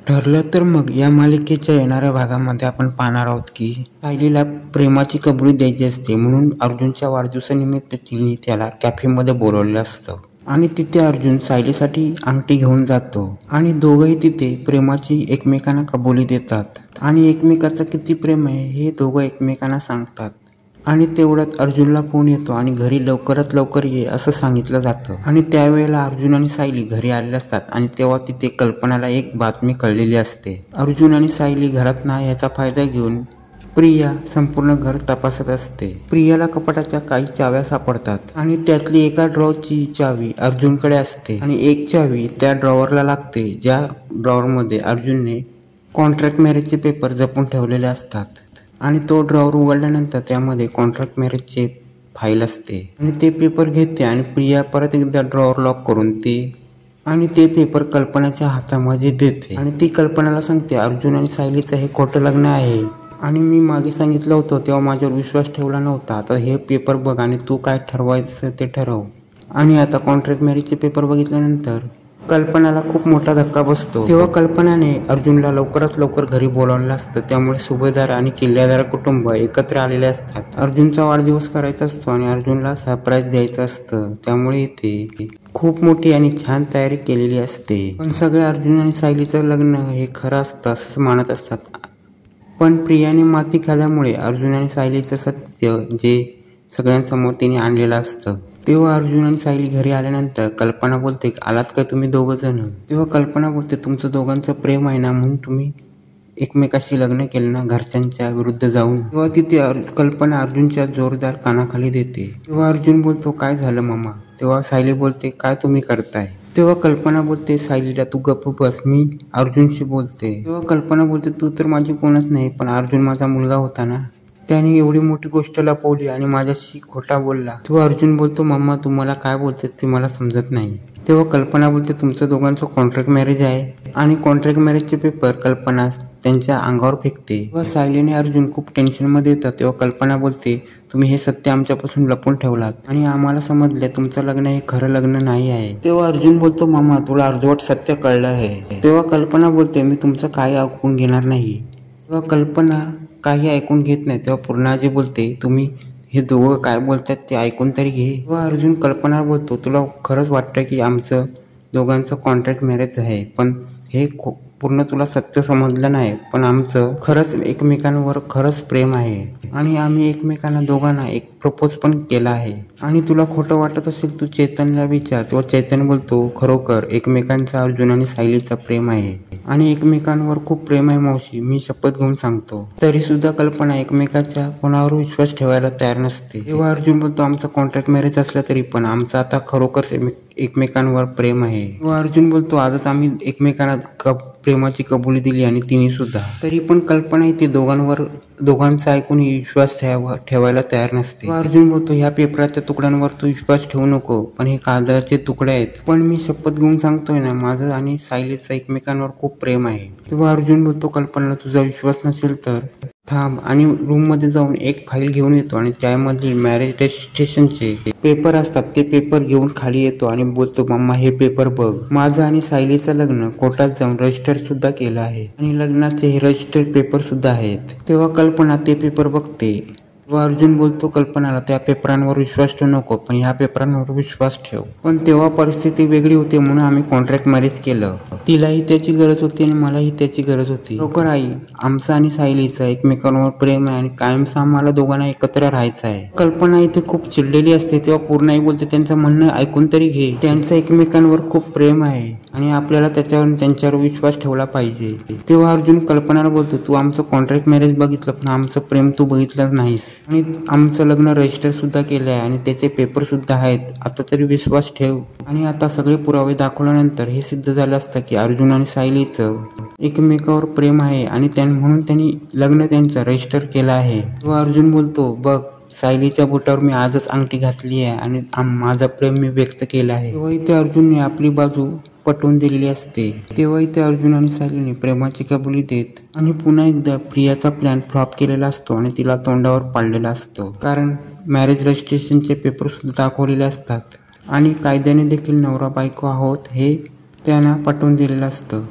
ठरलं तर मग या मालिकेच्या येणाऱ्या भागामध्ये आपण पाहणार आहोत की सायलीला प्रेमाची कबुली द्यायची असते, म्हणून अर्जुनच्या वाढदिवसानिमित्त तिने त्याला कॅफेमध्ये बोलवलेलं असतं आणि तिथे अर्जुन सायलीसाठी अंगठी घेऊन जातो आणि दोघंही तिथे प्रेमाची एकमेकांना कबुली देतात आणि एकमेकाचं किती प्रेम आहे हे दोघं एकमेकांना सांगतात. आणि तेवढ्यात अर्जुनला फोन येतो आणि घरी लवकरात लवकर ये असं सांगितलं जातं. आणि त्यावेळेला अर्जुन आणि सायली घरी आलेले असतात आणि तेव्हा तिथे कल्पनाला एक बातमी कळलेली असते. अर्जुन आणि सायली घरात ना याचा फायदा घेऊन प्रिया संपूर्ण घर तपासत असते. प्रियाला कपाटाच्या काही चाव्या सापडतात आणि त्यातली एका ड्रॉवरची चावी अर्जुनकडे असते आणि एक चावी त्या ड्रॉवरला लागते, ज्या ड्रॉवरमध्ये अर्जुनने कॉन्ट्रॅक्ट मॅरेजचे पेपर जपून ठेवलेले असतात. आणि तो ड्रॉवर उघडल्यानंतर त्यामध्ये कॉन्ट्रॅक्ट मॅरेजचे फाईल असते आणि ते पेपर घेते आणि प्रिया परत एकदा ड्रॉवर लॉक करून ते पेपर कल्पनाच्या हातामध्ये देते आणि ती कल्पनाला सांगते अर्जुन आणि सायलीचं हे खोटं लग्न आहे आणि मी मागे सांगितलं होतं तेव्हा माझ्यावर विश्वास ठेवला नव्हता. आता हे पेपर बघ आणि तू काय ठरवायचं ते ठरव. आणि आता कॉन्ट्रॅक्ट मॅरेजचे पेपर बघितल्यानंतर कल्पनाला खूप मोठा धक्का बसतो. तेव्हा कल्पनाने अर्जुनला लवकरात लवकर घरी बोलावलेलं असतं, त्यामुळे सुभेदार आणि किल्लेदार कुटुंब एकत्र आलेले असतात. अर्जुनचा वाढदिवस करायचा असतो आणि अर्जुनला सरप्राईज द्यायचं असतं, त्यामुळे इथे खूप मोठी आणि छान तयारी केलेली असते. पण सगळे अर्जुन आणि सायलीचं लग्न हे खरं असतं असं मानत असतात. पण प्रियाने माती खाल्ल्यामुळे अर्जुन आणि सायलीचं सत्य जे सगळ्यांसमोर तिने आणलेलं असतं. तेव्हा अर्जुन आणि सायली घरी आल्यानंतर कल्पना बोलते आलात का तुम्ही दोघं जण. तेव्हा कल्पना बोलते तुमचं दोघांचं प्रेम आहे ना, म्हणून तुम्ही एकमेकाशी लग्न केलं ना घरच्यांच्या विरुद्ध जाऊन. तेव्हा तिथे कल्पना अर्जुनच्या जोरदार कानाखाली देते. तेव्हा अर्जुन बोलतो काय झालं मामा. तेव्हा सायली बोलते काय तुम्ही करताय. तेव्हा कल्पना बोलते सायलीला तू गप्प बस, मी अर्जुनशी बोलते. तेव्हा कल्पना बोलते तू तर माझी कोणच नाही, पण अर्जुन माझा मुलगा होता ना, त्याने एवढी मोठी गोष्ट लपवली आणि माझ्याशी खोटा बोलला. तेव्हा अर्जुन बोलतो मम्मा तुम्हाला काय बोलते ते मला समजत नाही. तेव्हा कल्पना बोलते तुमचं दोघांचं कॉन्ट्रॅक्ट मॅरेज आहे आणि कॉन्ट्रॅक्ट मॅरेजचे पेपर कल्पना त्यांच्या अंगावर फेकते. तेव्हा सायली आणि अर्जुन खूप टेन्शनमध्ये येतात. तेव्हा कल्पना बोलते तुम्ही हे सत्य आमच्यापासून लपवून ठेवलात आणि आम्हाला समजले तुमचं लग्न हे खरं लग्न नाही आहे. तेव्हा अर्जुन बोलतो मामा तुला अर्धवट सत्य कळलं आहे. तेव्हा कल्पना बोलते मी तुमचं काही ऐकून घेणार नाही. तेव्हा कल्पना काही ऐकून घेत नाही. तेव्हा पूर्णाजी बोलते तुम्ही हे दोघं काय बोलतात ते ऐकून तरी घे. तेव्हा अर्जुन कल्पना बोलतो तुला खरंच वाटतं की आमचं दोघांचं कॉन्ट्रॅक्ट मॅरेज आहे, पण हे पूर्ण तुला सत्य समजलं नाही, पण आमचं खरंच एकमेकांवर खरंच प्रेम आहे आणि आम्ही एकमेकांना दोघांना एक प्रपोज पण केला आहे. आणि तुला खोटं वाटत असेल तू चैतन्यला विचार. तेव्हा चैतन्य बोलतो खरोखर एकमेकांचा अर्जुन आणि सायलीचा प्रेम आहे आणि एकमेकांवर खूप प्रेम आहे मावशी, मी शपथ घेऊन सांगतो. तरी सुद्धा कल्पना एकमेकाच्या कोणावर विश्वास ठेवायला तयार नसते. तेव्हा अर्जुन बोलतो आमचा कॉन्ट्रॅक्ट मॅरेज असला तरी पण आमचं आता खरोखर एकमेकांवर प्रेम आहे. तेव्हा अर्जुन बोलतो आजच आम्ही एकमेकांना प्रेमाची कबुली दिली आणि तिने सुद्धा. तरी पण कल्पना इथे दोघांचा ऐकून विश्वास ठेवायला तयार नसते. अर्जुन बोलतो ह्या पेपराच्या तुकड्यांवर तू विश्वास ठेवू नको, पण हे कागदाचे तुकडे आहेत, पण मी शपथ घेऊन सांगतोय ना माझं आणि सायलीचं एकमेकांवर खूप प्रेम आहे. तेव्हा अर्जुन बोलतो कल्पना तुझा विश्वास नसेल तर थांब आणि रूम मध्ये जाऊन एक फाईल घेऊन येतो आणि त्यामधील मॅरेज रजिस्ट्रेशनचे पेपर असतात ते पेपर घेऊन खाली येतो आणि बोलतो मम्मा हे पेपर बघ, माझं आणि सायलीचं लग्न कोर्टात जाऊन रजिस्टर सुद्धा केलं आहे आणि लग्नाचे हे रजिस्टर पेपर सुद्धा आहेत. तेव्हा कल्पना ते पेपर बघते. तेव्हा अर्जुन बोलतो कल्पनाला त्या पेपरांवर विश्वास ठेवू नको, पण ह्या पेपरांवर विश्वास ठेव. पण तेव्हा परिस्थिती वेगळी होती म्हणून आम्ही कॉन्ट्रॅक्ट मॅरेज केलं. तिलाही त्याची गरज होती आणि मलाही त्याची गरज होती. लवकर आई आमचं आणि सायलीचं एकमेकांवर प्रेम आहे आणि कायमचं आम्हाला दोघांना एकत्र राहायचं आहे. कल्पना इथे खूप चिडलेली असते. तेव्हा पूर्णाई बोलते त्यांचं म्हणणं ऐकून तरी घे, त्यांचं एकमेकांवर खूप प्रेम आहे आणि आपल्याला त्यांच्यावर विश्वास ठेवला पाहिजे. तेव्हा अर्जुन कल्पनाला बोलतो तू आमचं कॉन्ट्रॅक्ट मॅरेज बघितलं पण आमचं प्रेम तू बघितलंच नाहीस आणि आमचं लग्न रजिस्टर सुद्धा केलं आहे आणि त्याचे पेपर सुद्धा आहेत, आता तरी विश्वास ठेव. आणि आता सगळे पुरावे दाखवल्यानंतर हे सिद्ध झालं असतं की अर्जुन आणि सायलीचं एकमेकावर प्रेम आहे आणि म्हणून त्यांनी लग्न त्यांचं रजिस्टर केलं आहे. तेव्हा अर्जुन बोलतो बघ सायलीच्या बोटावर मी आजच अंगठी घातली आहे आणि माझं प्रेम मी व्यक्त केलं आहे. तेव्हा इथे अर्जुनने आपली बाजू पटवून दिलेली असते. तेव्हा इथे अर्जुन आणि सायलीने प्रेमाची कबुली देत आणि पुन्हा एकदा प्रियाचा प्लॅन फ्लॉप केलेला असतो आणि तिला तोंडावर पाडलेला असतो, कारण मॅरेज रजिस्ट्रेशनचे पेपर सुद्धा दाखवलेले असतात आणि कायद्याने देखील नवरा बायको आहोत हे त्यांना पटवून दिलेलं असतं.